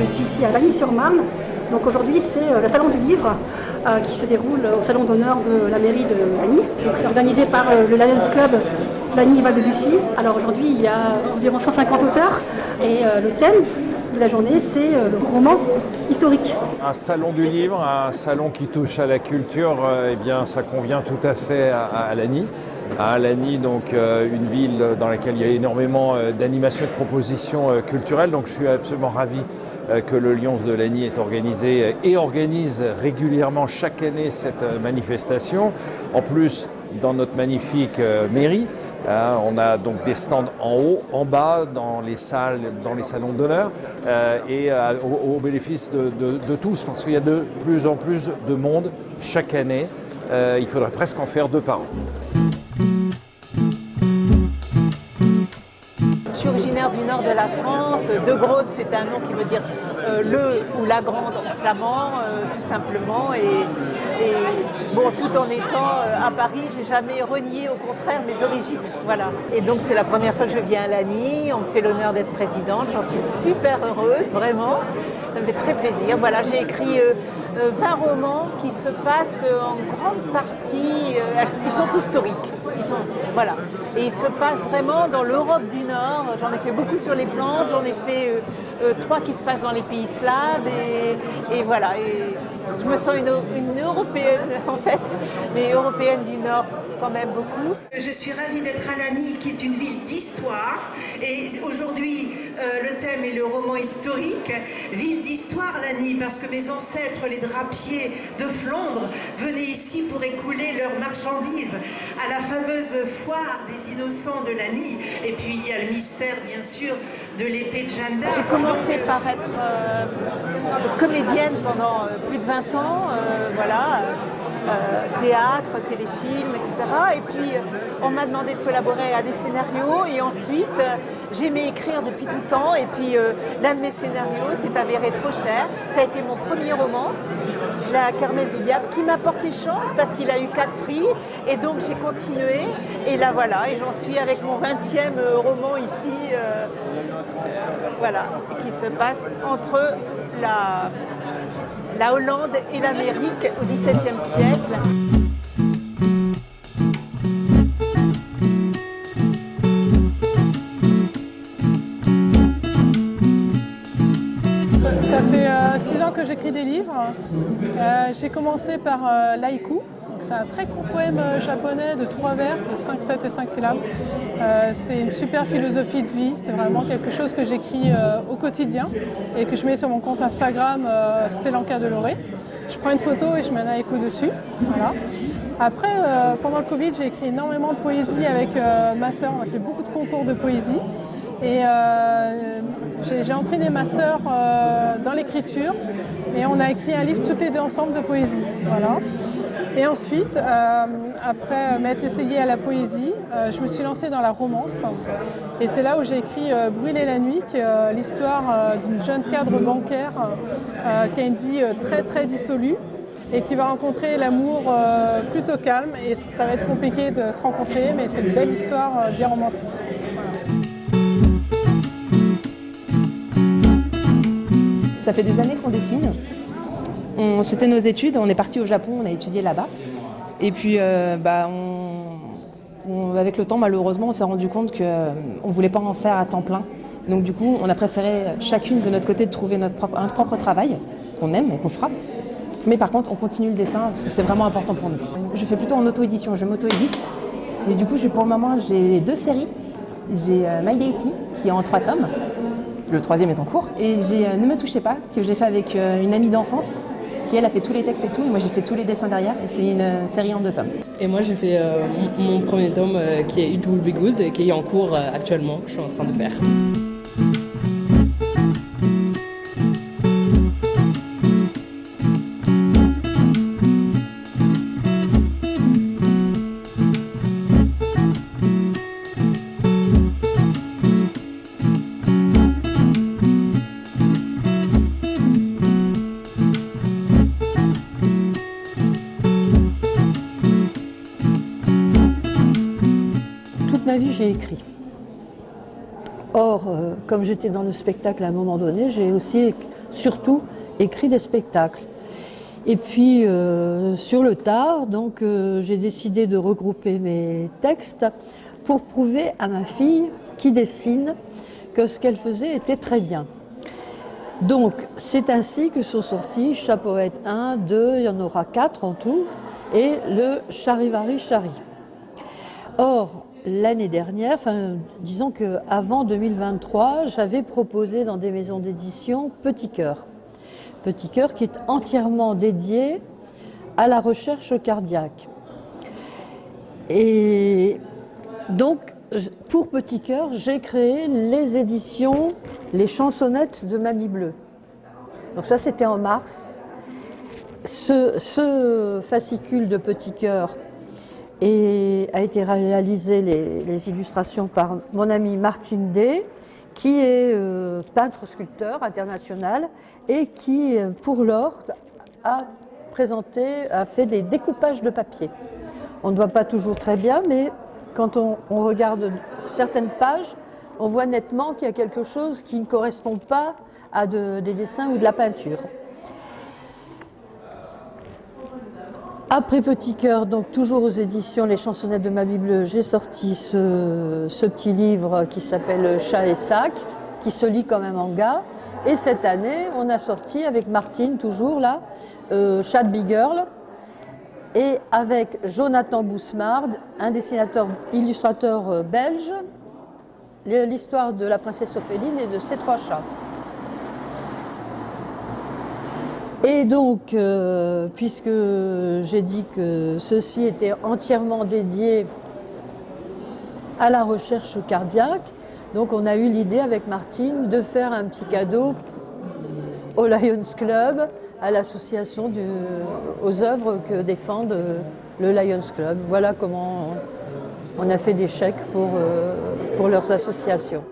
Je suis ici à Lagny-sur-Marne. Donc aujourd'hui, c'est le salon du livre qui se déroule au salon d'honneur de la mairie de Lagny. Donc c'est organisé par le Lions Club Lagny-Val de Bussy. Alors aujourd'hui, il y a environ 150 auteurs et le thème de la journée, c'est le roman historique. Un salon du livre, un salon qui touche à la culture, eh bien, ça convient tout à fait à Lagny. À Lagny, donc une ville dans laquelle il y a énormément d'animations et de propositions culturelles. Donc je suis absolument ravi que le Lions de Lagny est organisé et organise régulièrement chaque année cette manifestation. En plus, dans notre magnifique mairie, on a donc des stands en haut, en bas, dans les salles, dans les salons d'honneur, et au bénéfice de tous, parce qu'il y a de plus en plus de monde chaque année. Il faudrait presque en faire 2 par an. Je suis originaire du nord de la France. De Groot, c'est un nom qui veut dire le ou la grande en flamand, tout simplement. Et bon, tout en étant à Paris, j'ai jamais renié, au contraire, mes origines. Voilà. Et donc, c'est la première fois que je viens à Lagny. On me fait l'honneur d'être présidente. J'en suis super heureuse, vraiment. Ça me fait très plaisir. Voilà, j'ai écrit 20 romans qui se passent en grande partie, ils sont historiques. Voilà. Et ils se passent vraiment dans l'Europe du Nord. J'en ai fait beaucoup sur les Flandres, j'en ai fait 3 qui se passent dans les pays slaves. Et voilà. Et je me sens une européenne en fait, mais européenne du Nord quand même beaucoup. Je suis ravie d'être à Lagny, qui est une ville d'histoire. Et aujourd'hui, le thème est le roman historique. Ville d'histoire, Lagny, parce que mes ancêtres, les drapiers de Flandre, venaient ici pour écouler leurs marchandises à la fameuse foire des innocents de Lagny. Et puis il y a le mystère, bien sûr, de l'épée de Jeanne d'Arc. J'ai commencé par être comédienne pendant plus de 20 ans, voilà. Théâtre, téléfilm, etc. Et puis on m'a demandé de collaborer à des scénarios et ensuite j'aimais écrire depuis tout le temps et puis l'un de mes scénarios s'est avéré trop cher. Ça a été mon premier roman, La Kermesse du Diable, qui m'a porté chance parce qu'il a eu 4 prix et donc j'ai continué et là voilà, et j'en suis avec mon 20e roman ici, voilà, qui se passe entre la Hollande et l'Amérique au XVIIe siècle. Ça fait 6 ans que j'écris des livres. J'ai commencé par l'haïku. C'est un très court poème japonais de 3 vers, de 5, 7 et 5 syllabes. C'est une super philosophie de vie, c'est vraiment quelque chose que j'écris au quotidien et que je mets sur mon compte Instagram Stellanka Deloré. Je prends une photo et je mets un haïku dessus. Voilà. Après, pendant le Covid, j'ai écrit énormément de poésie avec ma sœur. On a fait beaucoup de concours de poésie. Et j'ai entraîné ma sœur dans l'écriture et on a écrit un livre toutes les deux ensemble de poésie. Voilà. Et ensuite, après m'être essayée à la poésie, je me suis lancée dans la romance. Et c'est là où j'ai écrit Brûler la nuit, qui est l'histoire d'une jeune cadre bancaire qui a une vie très très dissolue et qui va rencontrer l'amour plutôt calme. Et ça va être compliqué de se rencontrer, mais c'est une belle histoire bien romantique. Ça fait des années qu'on dessine. C'était nos études, on est parti au Japon, on a étudié là-bas. Et puis, avec le temps, malheureusement, on s'est rendu compte qu'on ne voulait pas en faire à temps plein. Donc du coup, on a préféré chacune de notre côté de trouver un propre travail qu'on aime et qu'on fera. Mais par contre, on continue le dessin parce que c'est vraiment important pour nous. Je fais plutôt en auto-édition, je m'auto-édite. Et du coup, pour le moment, j'ai 2 séries. J'ai My Deity, qui est en 3 tomes. Le 3e est en cours. Et j'ai Ne me touchez pas, que j'ai fait avec une amie d'enfance, qui elle a fait tous les textes et tout. Et moi, j'ai fait tous les dessins derrière. Et c'est une série en 2 tomes. Et moi, j'ai fait mon premier tome qui est It Will Be Good, et qui est en cours actuellement, que je suis en train de faire. Ma vie, j'ai écrit. Or, Alors, comme j'étais dans le spectacle à un moment donné, j'ai aussi surtout écrit des spectacles. Et puis, sur le tard, donc, j'ai décidé de regrouper mes textes pour prouver à ma fille, qui dessine, que ce qu'elle faisait était très bien. Donc, c'est ainsi que sont sortis Chapoët 1, 2, il y en aura 4 en tout, et le Charivari Chari. Or, l'année dernière, enfin, disons qu'avant 2023, j'avais proposé dans des maisons d'édition Petit Cœur. Petit Cœur qui est entièrement dédié à la recherche cardiaque. Et donc, pour Petit Cœur, j'ai créé les éditions, les chansonnettes de Mamie Bleue. Donc ça, c'était en mars. Ce fascicule de Petit Cœur a été réalisé, les illustrations, par mon amie Martine Day, qui est peintre-sculpteur international et qui, pour l'or, a fait des découpages de papier. On ne voit pas toujours très bien, mais quand on regarde certaines pages, on voit nettement qu'il y a quelque chose qui ne correspond pas à des dessins ou de la peinture. Après Petit Cœur, donc toujours aux éditions Les Chansonnettes de Mamie Bleue, j'ai sorti ce petit livre qui s'appelle Chat et sac, qui se lit comme un manga. Et cette année, on a sorti avec Martine, toujours là, Chat Big Girl, et avec Jonathan Bousmard, un illustrateur belge, l'histoire de la princesse Ophéline et de ses 3 chats. Et donc, puisque j'ai dit que ceci était entièrement dédié à la recherche cardiaque, donc on a eu l'idée avec Martine de faire un petit cadeau au Lions Club, à l'association, aux œuvres que défendent le Lions Club. Voilà comment on a fait des chèques pour leurs associations.